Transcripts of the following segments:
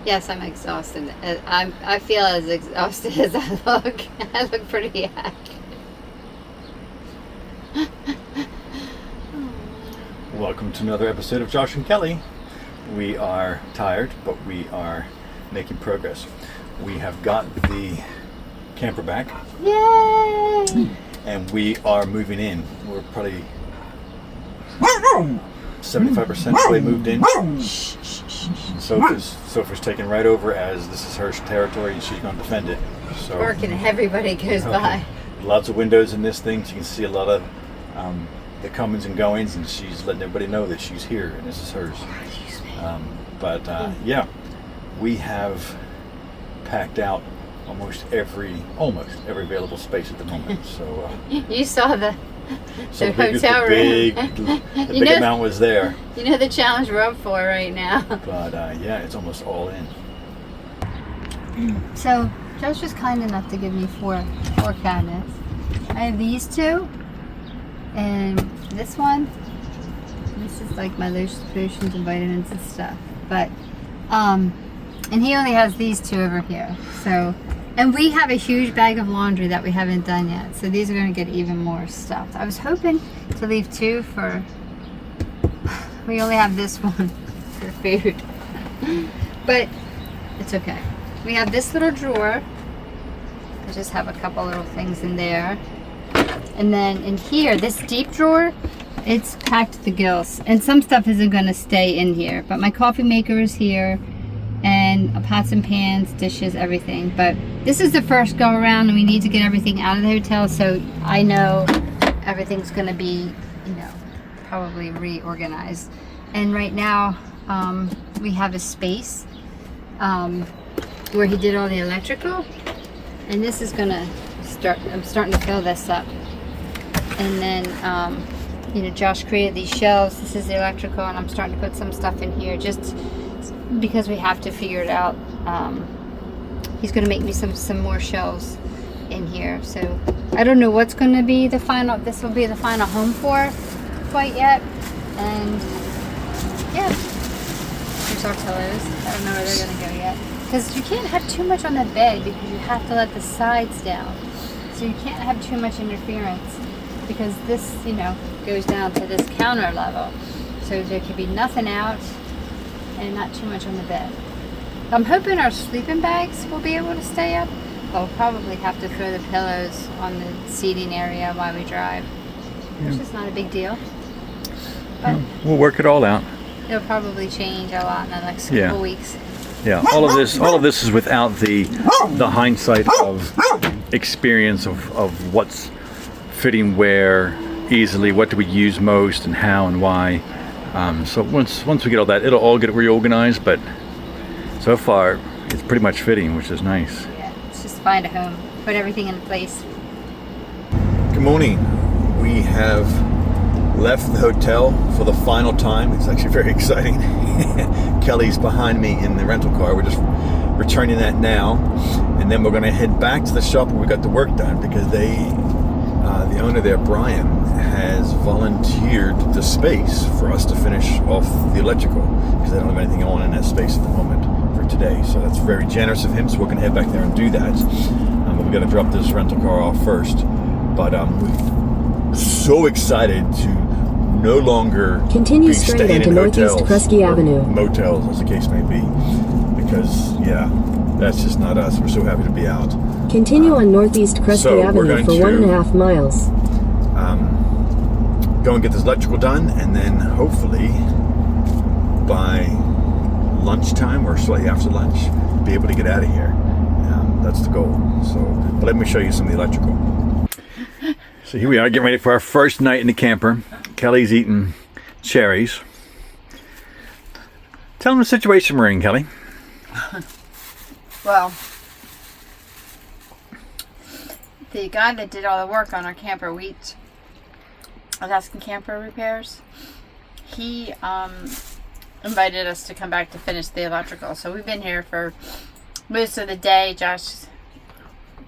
Yes, I'm exhausted. I feel as exhausted as I look. I look pretty happy. Welcome to another episode of Josh and Kelly. We are tired, but we are making progress. We have got the camper back. Yay! And we are moving in. We're probably 75% of the way moved in. Sophie's taking right over as this is her territory and she's going to defend it. So Working, everybody goes by. Lots of windows in this thing, so you can see a lot of the comings and goings, and she's letting everybody know that she's here and this is hers. Yeah, we have packed out almost every available space at the moment. So You saw the hotel room. The big amount was there. You know the challenge we're up for right now. But yeah, it's almost all in. So Josh was kind enough to give me four cabinets. I have these two, and this one. This is like my lotions and vitamins and stuff. But and he only has these two over here. So, and we have a huge bag of laundry that we haven't done yet. So these are going to get even more stuffed. I was hoping to leave two for. We only have this one for food, but it's okay. We have this little drawer. I just have a couple little things in there. And then in here, this deep drawer, it's packed to the gills. And some stuff isn't going to stay in here. But my coffee maker is here. And pots and pans, dishes, everything. But this is the first go around and we need to get everything out of the hotel. So I know everything's going to be, probably reorganized. And right now, we have a space where he did all the electrical. And this is gonna I'm starting to fill this up. And then, Josh created these shelves. This is the electrical, and I'm starting to put some stuff in here just because we have to figure it out. He's gonna make me some more shelves in here. So I don't know what's gonna be this will be the final home for quite yet. And yeah, here's our pillows. I don't know where they're gonna go yet. Because you can't have too much on the bed because you have to let the sides down. So you can't have too much interference because this, goes down to this counter level. So there could be nothing out and not too much on the bed. I'm hoping our sleeping bags will be able to stay up. I'll probably have to throw the pillows on the seating area while we drive. Which is not a big deal. But we'll work it all out. It'll probably change a lot in the next couple weeks. Yeah, all of this is without the hindsight of experience of what's fitting where easily, what do we use most and how and why. So once we get all that, it'll all get reorganized, but so far it's pretty much fitting, which is nice. Yeah, it's just find a home, put everything in place. Good morning. We have left the hotel for the final time. It's actually very exciting. Kelly's behind me in the rental car. We're just returning that now, and then we're going to head back to the shop where we got the work done because the owner there, Brian, has volunteered the space for us to finish off the electrical because they don't have anything on in that space at the moment for today. So that's very generous of him. So we're going to head back there and do that. But we got to drop this rental car off first. But we're so excited to no longer continue straight onto Northeast Kresge Avenue. Motels, as the case may be, because that's just not us. We're so happy to be out. Continue on Northeast Kresge Avenue for 1.5 miles. Go and get this electrical done, and then hopefully by lunchtime or slightly after lunch, be able to get out of here. That's the goal. So, but let me show you some of the electrical. So here we are, getting ready for our first night in the camper. Kelly's eating cherries. Tell them the situation we're in, Kelly. Well, the guy that did all the work on our camper, Alaskan Camper Repairs, he invited us to come back to finish the electrical. So we've been here for most of the day. Josh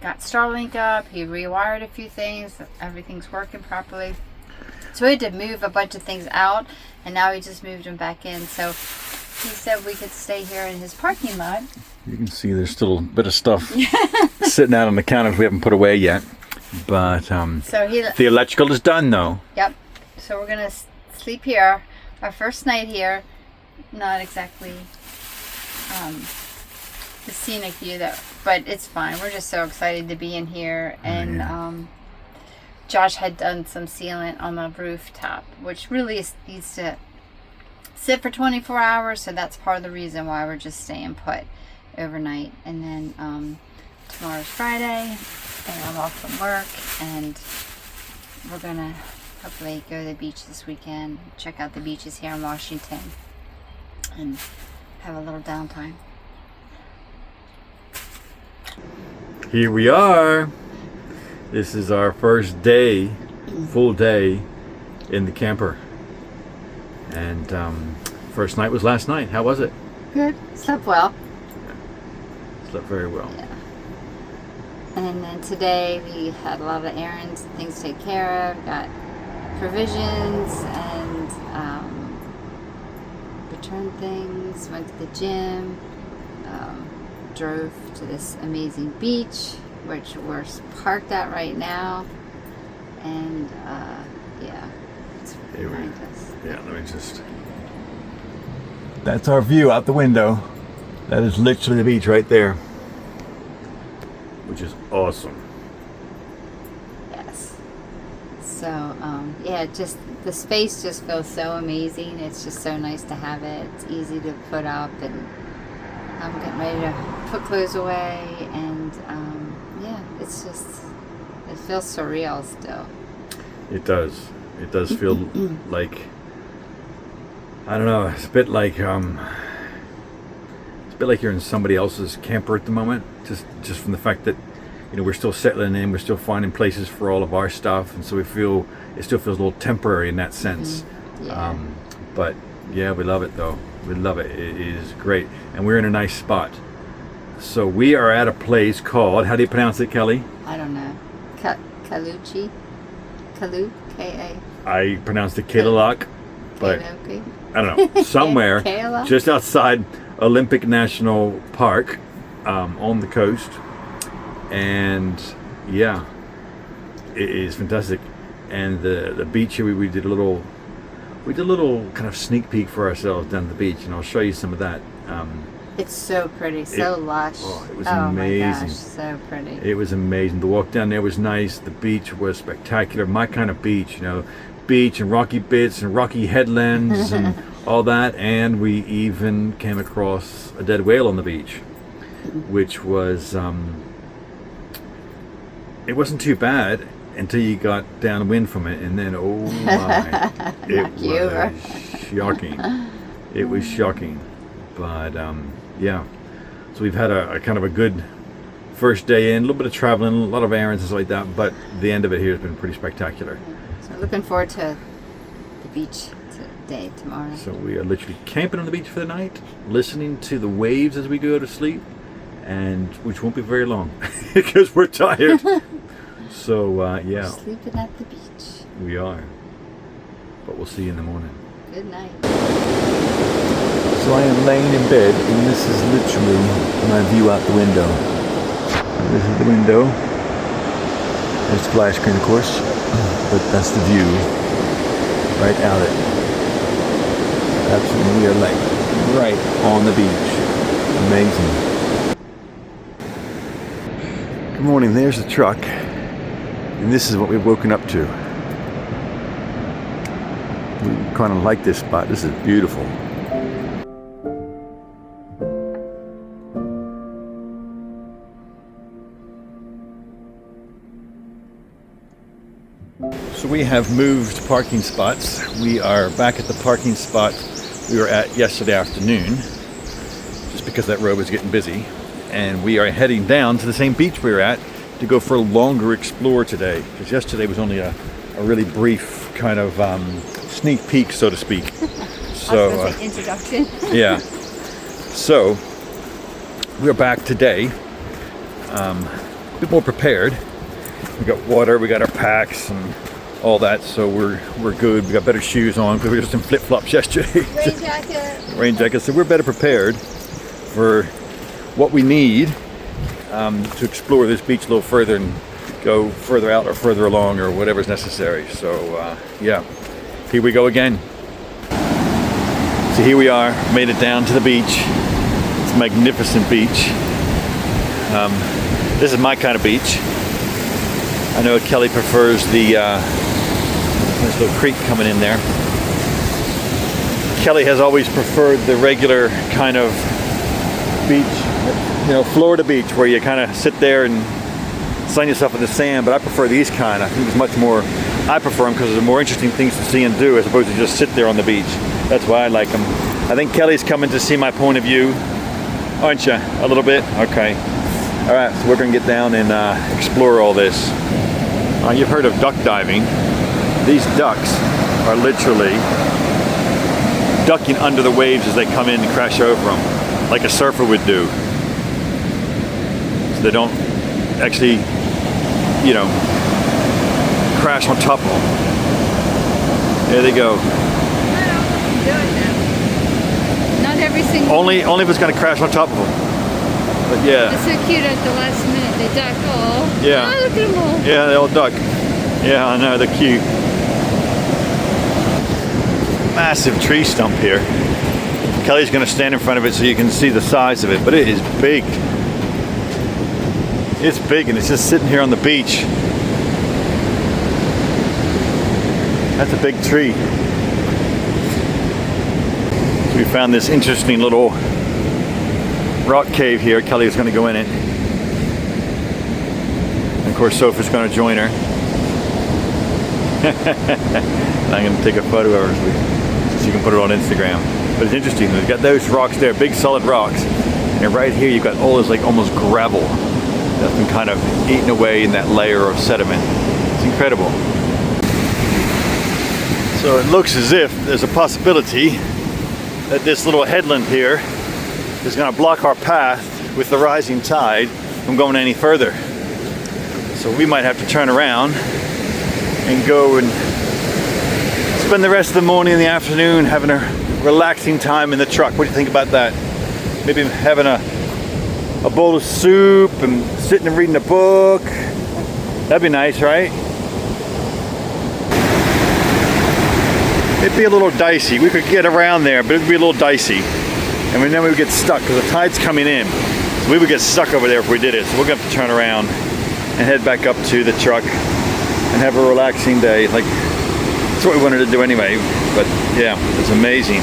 got Starlink up, he rewired a few things, everything's working properly. So we had to move a bunch of things out, and now we just moved them back in. So he said we could stay here in his parking lot. You can see there's still a bit of stuff sitting out on the counters we haven't put away yet. But So the electrical is done though. Yep. So we're gonna sleep here. Our first night here. Not exactly the scenic view, but it's fine. We're just so excited to be in here. And Josh had done some sealant on the rooftop, which really needs to sit for 24 hours. So that's part of the reason why we're just staying put overnight. And then tomorrow's Friday, and I'm off from work, and we're gonna hopefully go to the beach this weekend, check out the beaches here in Washington, and have a little downtime. Here we are. This is our first day, full day in the camper. And first night was last night. How was it? Good. Slept well. Slept very well. Yeah. And then today we had a lot of errands, things to take care of. Got provisions and returned things. Went to the gym. Drove to this amazing beach, which we're parked at right now. And yeah, it's behind us. Yeah, let me just. That's our view out the window. That is literally the beach right there, which is awesome. Yes. So yeah, just the space just feels so amazing. It's just so nice to have it. It's easy to put up, and I'm getting ready to put clothes away, and yeah, it's just, it feels surreal still. It does. It does feel like, I don't know, it's a bit like you're in somebody else's camper at the moment, just from the fact that, you know, we're still settling in, we're still finding places for all of our stuff, and so it still feels a little temporary in that sense. Mm-hmm. Yeah. But yeah, we love it though. We love it. It is great, and we're in a nice spot. So we are at a place called, how do you pronounce it, Kelly? I don't know. Kaluchi? Kalu? K-A? I pronounced it Kalaloch, but K-A-L-K? I don't know, somewhere Kalaloch? just outside Olympic National Park, on the coast. And yeah, it is fantastic. And the beach here, we did a little kind of sneak peek for ourselves down the beach, and I'll show you some of that. It's so pretty, so lush. Oh, it was amazing. amazing. My gosh, so pretty. It was amazing. The walk down there was nice. The beach was spectacular. My kind of beach, you know, beach and rocky bits and rocky headlands and all that. And we even came across a dead whale on the beach, which was, it wasn't too bad until you got downwind from it, and then oh my, it was shocking. It was shocking, but yeah. So we've had a kind of a good first day in, a little bit of traveling, a lot of errands and stuff like that, but the end of it here has been pretty spectacular. So looking forward to the beach today, tomorrow. So we are literally camping on the beach for the night, listening to the waves as we go to sleep, and which won't be very long because we're tired. So yeah, we're sleeping at the beach. we are, but we'll see you in the morning. Good night. So I am laying in bed, and this is literally my view out the window. This is the window. There's the flash screen, of course, but that's the view right out it. Absolutely, we are like right on the beach. Amazing. Good morning. There's the truck, and this is what we've woken up to. We kind of like this spot. This is beautiful. So we have moved parking spots. We are back at the parking spot we were at yesterday afternoon, just because that road was getting busy. And we are heading down to the same beach we were at to go for a longer explore today, because yesterday was only a really brief kind of sneak peek, so to speak. So introduction. yeah. So we're back today, a bit more prepared. We got water, we got our packs, and all that, so we're good. We got better shoes on because we were just in flip-flops yesterday. Rain jacket. Rain jacket, so we're better prepared for what we need to explore this beach a little further and go further out or further along or whatever's necessary. So yeah, here we go again. So here we are, made it down to the beach. It's a magnificent beach. This is my kind of beach. I know Kelly prefers the there's a little creek coming in there. Kelly has always preferred the regular kind of beach, you know, Florida beach, where you kind of sit there and sun yourself in the sand, but I prefer these kind. I think it's much more, I prefer them because there's more interesting things to see and do as opposed to just sit there on the beach. That's why I like them. I think Kelly's coming to see my point of view, aren't you? A little bit? Okay. All right, so we're gonna get down and explore all this. You've heard of duck diving. These ducks are literally ducking under the waves as they come in and crash over them, like a surfer would do. So they don't actually, you know, crash on top of them. There they go. Not every single Only if it's gonna crash on top of them. But yeah. It's so cute at the last minute. They duck all. Yeah. Oh, look at them all. Yeah, they all duck. Yeah, I know, they're cute. Massive tree stump here. Kelly's gonna stand in front of it so you can see the size of it, but it is big. It's big and it's just sitting here on the beach. That's a big tree. So we found this interesting little rock cave here. Kelly is going to go in it. And of course, Sophie's going to join her. And I'm going to take a photo of her so you can put it on Instagram. But it's interesting. We've got those rocks there, big solid rocks. And right here, you've got all this like almost gravel that's been kind of eaten away in that layer of sediment. It's incredible. So it looks as if there's a possibility that this little headland here is going to block our path with the rising tide from going any further. So we might have to turn around and go and spend the rest of the morning and the afternoon having a relaxing time in the truck. What do you think about that? Maybe having a bowl of soup and sitting and reading a book. That'd be nice, right? It'd be a little dicey. We could get around there, but it'd be a little dicey. And then we would get stuck because the tide's coming in. So we would get stuck over there if we did it. So we're gonna have to turn around and head back up to the truck and have a relaxing day. Like, that's what we wanted to do anyway. But yeah, it's amazing.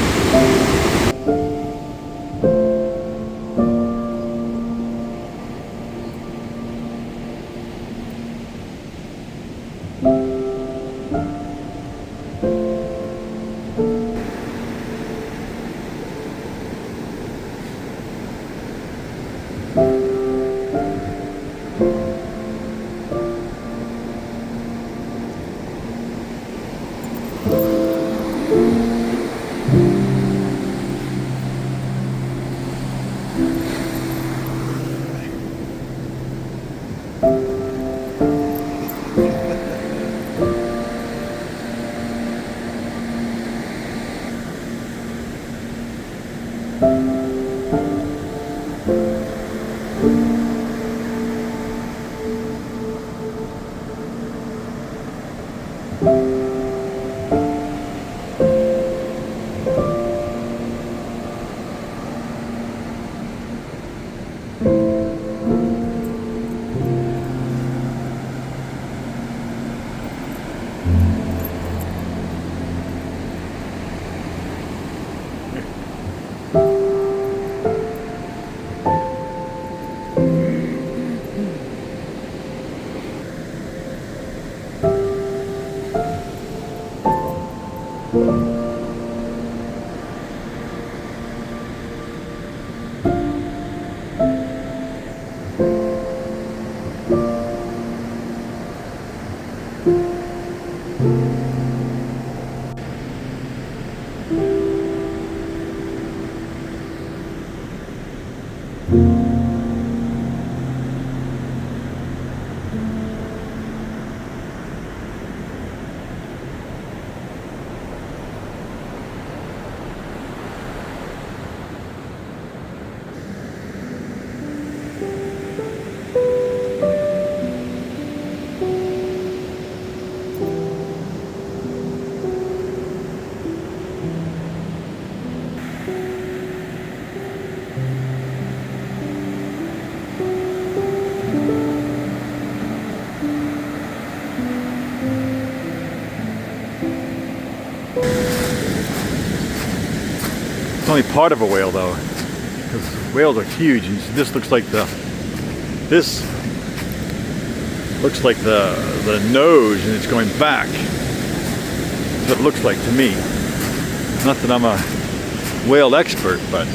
only part of a whale though, because whales are huge. And this looks like the nose, and it's going back. That's what it looks like to me. Not that I'm a whale expert, but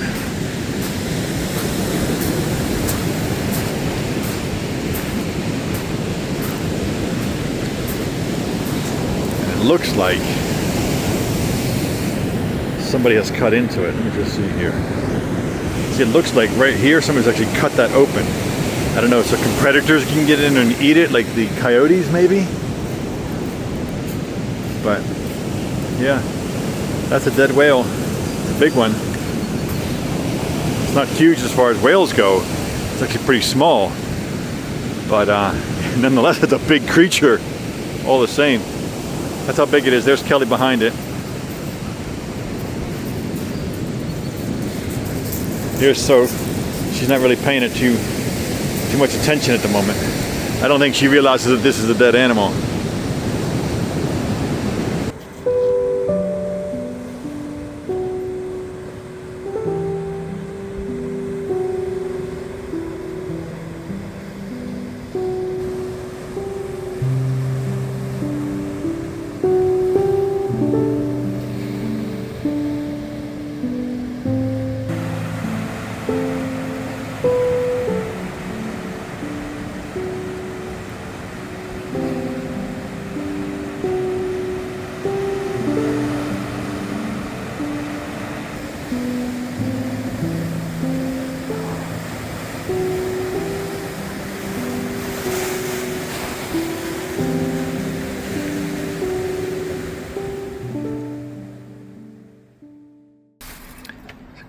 and it looks like somebody has cut into it. Let me just see here. See, it looks like right here somebody's actually cut that open. I don't know, so predators can get in and eat it, like the coyotes maybe? But yeah, that's a dead whale. It's a big one. It's not huge as far as whales go. It's actually pretty small. But nonetheless, it's a big creature all the same. That's how big it is. There's Kelly behind it. Here's Soph. She's not really paying it too much attention at the moment. I don't think she realizes that this is a dead animal.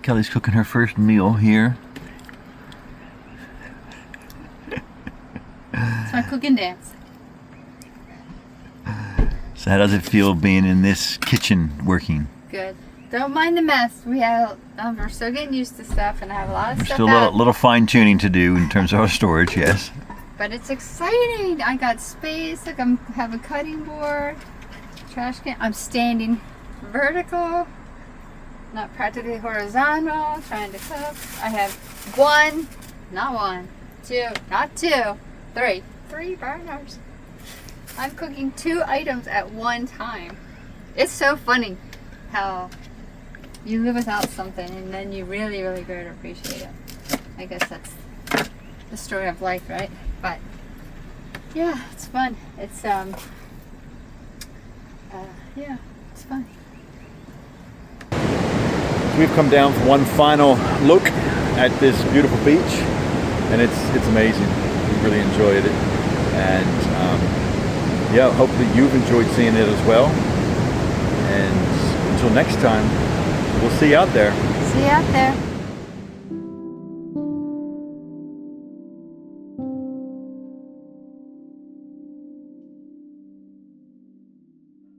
Kelly's cooking her first meal here. It's my cooking dance. So how does it feel being in this kitchen working? Good. Don't mind the mess. We're still getting used to stuff, and I have a lot of There's stuff still a little fine tuning to do in terms of our storage, yes. But it's exciting. I got space. Like I have a cutting board, trash can. I'm standing vertical, not practically horizontal, trying to cook. I have three burners. I'm cooking 2 items at one time. It's so funny how you live without something and then you really, really grow to appreciate it. I guess that's the story of life, right? But yeah, it's fun. It's yeah, it's fun. We've come down for one final look at this beautiful beach, and it's amazing. We really enjoyed it, and yeah, hopefully you've enjoyed seeing it as well. And until next time, we'll see you out there. See you out there.